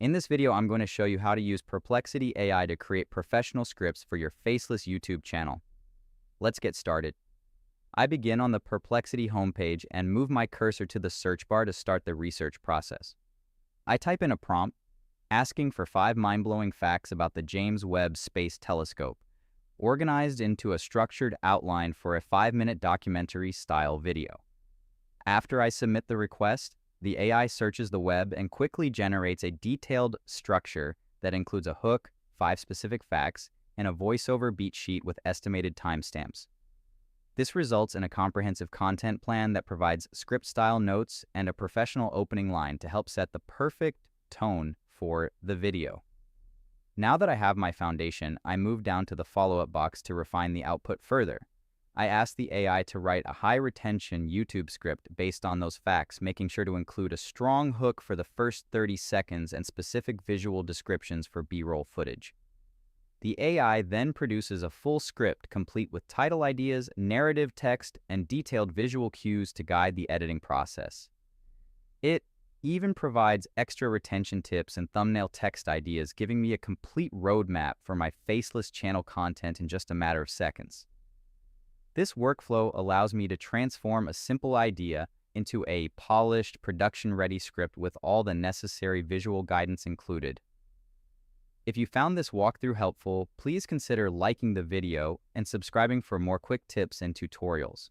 In this video, I'm going to show you how to use Perplexity AI to create professional scripts for your faceless YouTube channel. Let's get started. I begin on the Perplexity homepage and move my cursor to the search bar to start the research process. I type in a prompt asking for 5 mind-blowing facts about the James Webb Space Telescope, organized into a structured outline for a 5-minute documentary-style video. After I submit the request, the AI searches the web and quickly generates a detailed structure that includes a hook, 5 specific facts, and a voiceover beat sheet with estimated timestamps. This results in a comprehensive content plan that provides script-style notes and a professional opening line to help set the perfect tone for the video. Now that I have my foundation, I move down to the follow-up box to refine the output further. I ask the AI to write a high-retention YouTube script based on those facts, making sure to include a strong hook for the first 30 seconds and specific visual descriptions for B-roll footage. The AI then produces a full script complete with title ideas, narrative text, and detailed visual cues to guide the editing process. It even provides extra retention tips and thumbnail text ideas, giving me a complete roadmap for my faceless channel content in just a matter of seconds. This workflow allows me to transform a simple idea into a polished, production-ready script with all the necessary visual guidance included. If you found this walkthrough helpful, please consider liking the video and subscribing for more quick tips and tutorials.